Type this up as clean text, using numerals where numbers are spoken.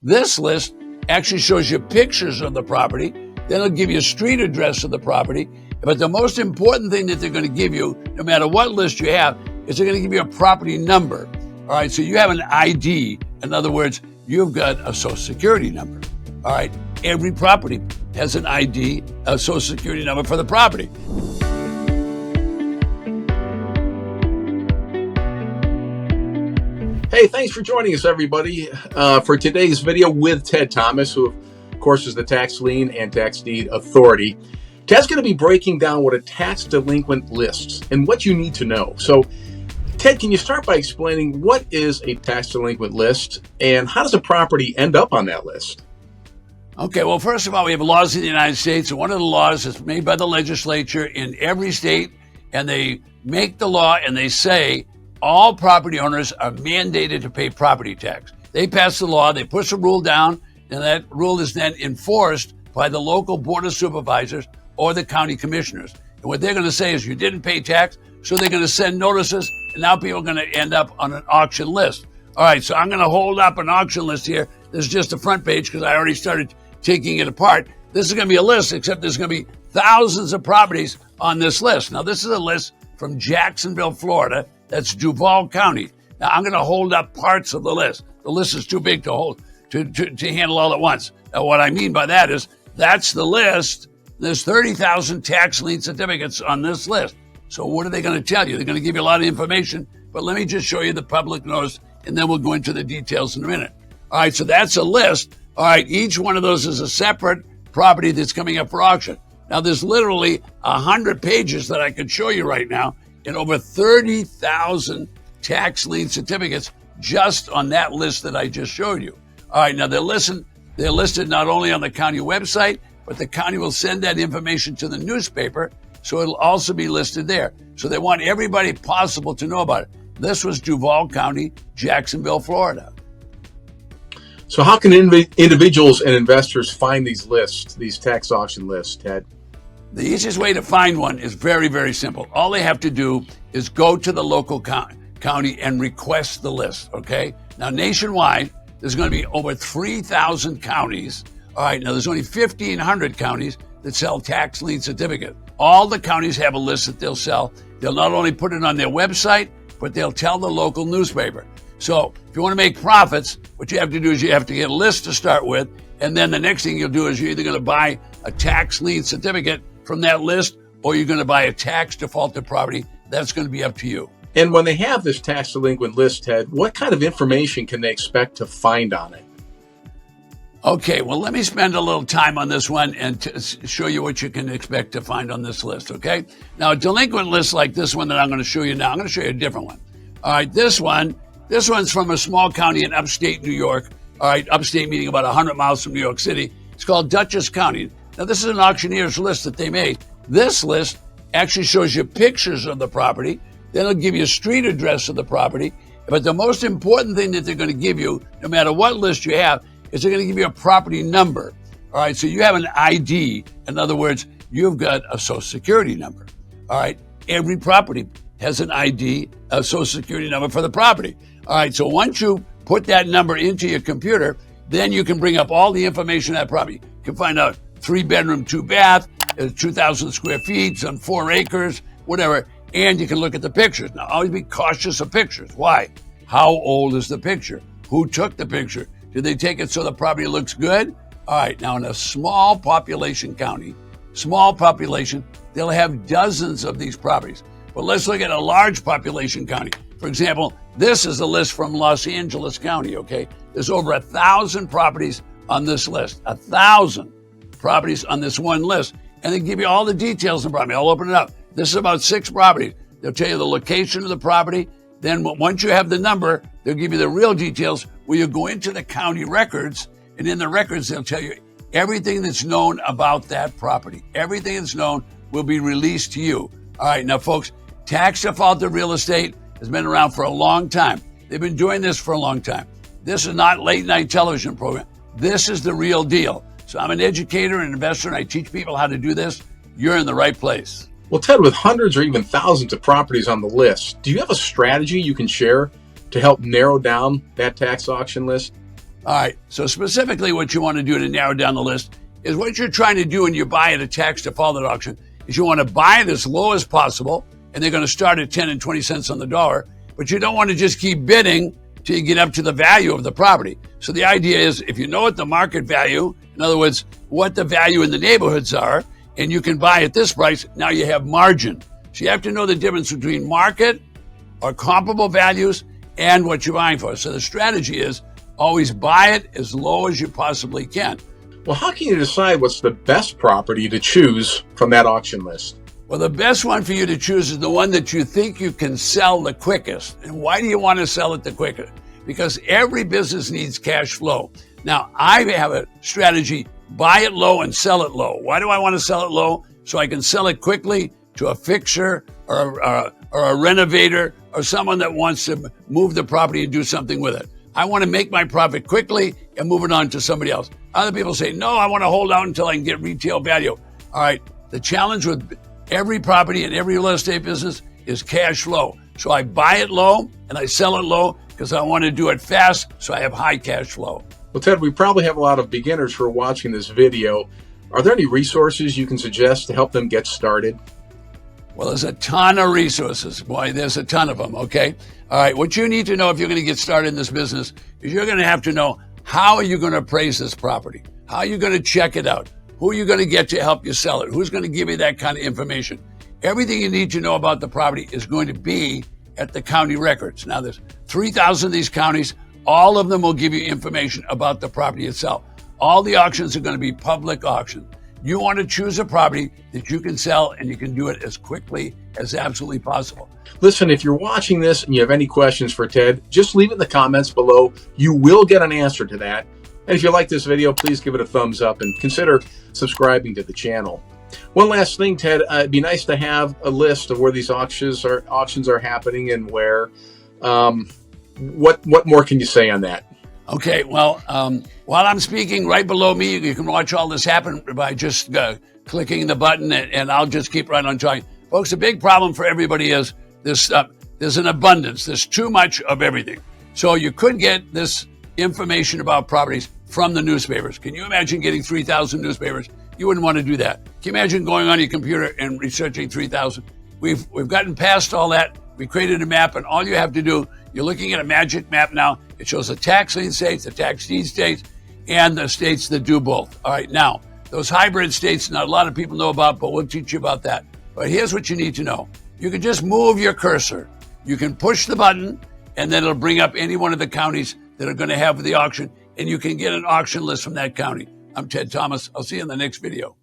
This list actually shows you pictures of the property. Then it'll give you a street address of the property. But the most important thing that they're going to give you, no matter what list you have, is they're going to give you a property number. All right, so you have an ID. In other words, you've got a social security number. All right, every property has an ID, a social security number for the property. Hey, thanks for joining us, everybody, for today's video with Ted Thomas, who, of course, is the tax lien and tax deed authority. Ted's going to be breaking down what a tax delinquent lists and what you need to know. So, Ted, can you start by explaining what is a tax delinquent list and how does a property end up on that list? Okay, well, first of all, we have laws in the United States, and one of the laws is made by the legislature in every state, and they make the law and they say all property owners are mandated to pay property tax. They pass the law, they push a rule down, and that rule is then enforced by the local board of supervisors or the county commissioners. And what they're going to say is you didn't pay tax, so they're going to send notices, and now people are going to end up on an auction list. All right, so I'm going to hold up an auction list here. This is just the front page because I already started taking it apart. This is going to be a list, except there's going to be thousands of properties on this list. Now, this is a list from Jacksonville, Florida. That's Duval County. Now, I'm going to hold up parts of the list. The list is too big to hold, to handle all at once. Now, what I mean by that is that's the list. There's 30,000 tax lien certificates on this list. So what are they going to tell you? They're going to give you a lot of information, but let me just show you the public notice, and then we'll go into the details in a minute. All right, so that's a list. All right, each one of those is a separate property that's coming up for auction. Now, there's literally 100 pages that I could show you right now, and over 30,000 tax lien certificates just on that list that I just showed you. All right, now they're listed not only on the county website, but the county will send that information to the newspaper, so it'll also be listed there. So they want everybody possible to know about it. This was Duval County, Jacksonville, Florida. So how can individuals and investors find these lists, these tax auction lists, Ted? The easiest way to find one is very, very simple. All they have to do is go to the local county and request the list, okay? Now, nationwide, there's going to be over 3,000 counties. All right, now there's only 1,500 counties that sell tax lien certificate. All the counties have a list that they'll sell. They'll not only put it on their website, but they'll tell the local newspaper. So if you want to make profits, what you have to do is you have to get a list to start with, and then the next thing you'll do is you're either going to buy a tax lien certificate from that list, or you're going to buy a tax defaulted property. That's going to be up to you. And when they have this tax delinquent list, Ted, what kind of information can they expect to find on it? Okay, well, let me spend a little time on this one and show you what you can expect to find on this list, okay? Now, a delinquent list like this one that I'm going to show you now, I'm going to show you a different one. All right, this one's from a small county in upstate New York. All right, upstate meaning about 100 miles from New York City. It's called Dutchess County. Now, this is an auctioneer's list that they made. This list actually shows you pictures of the property. Then it'll give you a street address of the property. But the most important thing that they're going to give you, no matter what list you have, is they're going to give you a property number. All right, so you have an ID. In other words, you've got a social security number. All right, every property has an ID, a social security number for the property. All right, so once you put that number into your computer, then you can bring up all the information on that property. You can find out 3-bedroom, 2-bath, 2,000 square feet, some 4 acres, whatever, and you can look at the pictures. Now, always be cautious of pictures. Why? How old is the picture? Who took the picture? Did they take it so the property looks good? All right, now in a small population county, they'll have dozens of these properties. But let's look at a large population county. For example, this is a list from Los Angeles County, okay? There's over 1,000 properties on this list, 1,000 properties on this one list. And they give you all the details of the property. I'll open it up. This is about 6 properties. They'll tell you the location of the property. Then once you have the number, they'll give you the real details where you go into the county records, and in the records, they'll tell you everything that's known about that property. Everything that's known will be released to you. All right, now, folks, tax defaulted real estate has been around for a long time. They've been doing this for a long time. This is not late night television program. This is the real deal. So I'm an educator and investor, and I teach people how to do this. You're in the right place. Well, Ted, with hundreds or even thousands of properties on the list, do you have a strategy you can share to help narrow down that tax auction list? All right, so specifically what you want to do to narrow down the list is what you're trying to do when you buy at a tax defaulted auction is you want to buy it as low as possible, and they're going to start at 10 and 20 cents on the dollar, but you don't want to just keep bidding till you get up to the value of the property. So the idea is if you know what the market value, in other words, what the value in the neighborhoods are, and you can buy at this price, now you have margin. So you have to know the difference between market or comparable values and what you're buying for. So the strategy is always buy it as low as you possibly can. Well, how can you decide what's the best property to choose from that auction list? Well, the best one for you to choose is the one that you think you can sell the quickest. And why do you want to sell it the quickest? Because every business needs cash flow. Now, I have a strategy, buy it low and sell it low. Why do I want to sell it low? So I can sell it quickly to a fixer or a renovator or someone that wants to move the property and do something with it. I want to make my profit quickly and move it on to somebody else. Other people say, no, I want to hold out until I can get retail value. All right, the challenge with every property and every real estate business is cash flow. So I buy it low and I sell it low because I want to do it fast so I have high cash flow. Well, Ted, we probably have a lot of beginners who are watching this video. Are there any resources you can suggest to help them get started? Well, there's a ton of resources. Boy, there's a ton of them, okay? All right, what you need to know if you're going to get started in this business is you're going to have to know how are you going to appraise this property? How are you going to check it out? Who are you going to get to help you sell it? Who's going to give you that kind of information? Everything you need to know about the property is going to be at the county records. Now, there's 3,000 of these counties. All of them will give you information about the property itself. All the auctions are going to be public auctions. You want to choose a property that you can sell and you can do it as quickly as absolutely possible. Listen, if you're watching this and you have any questions for Ted, just leave it in the comments below. You will get an answer to that. And if you like this video, please give it a thumbs up and consider subscribing to the channel. One last thing, Ted, it'd be nice to have a list of where these auctions are happening and where. What more can you say on that? Okay, well, while I'm speaking right below me, you can watch all this happen by just clicking the button, and I'll just keep right on talking. Folks, the big problem for everybody is there's an abundance. There's too much of everything. So you could get this information about properties from the newspapers. Can you imagine getting 3,000 newspapers? You wouldn't want to do that. Can you imagine going on your computer and researching 3,000? We've gotten past all that. We created a map, and all you have to do, you're looking at a magic map now. It shows the tax lien states, the tax deed states, and the states that do both. All right, now, those hybrid states, not a lot of people know about, but we'll teach you about that. But here's what you need to know. You can just move your cursor. You can push the button, and then it'll bring up any one of the counties that are going to have the auction, and you can get an auction list from that county. I'm Ted Thomas. I'll see you in the next video.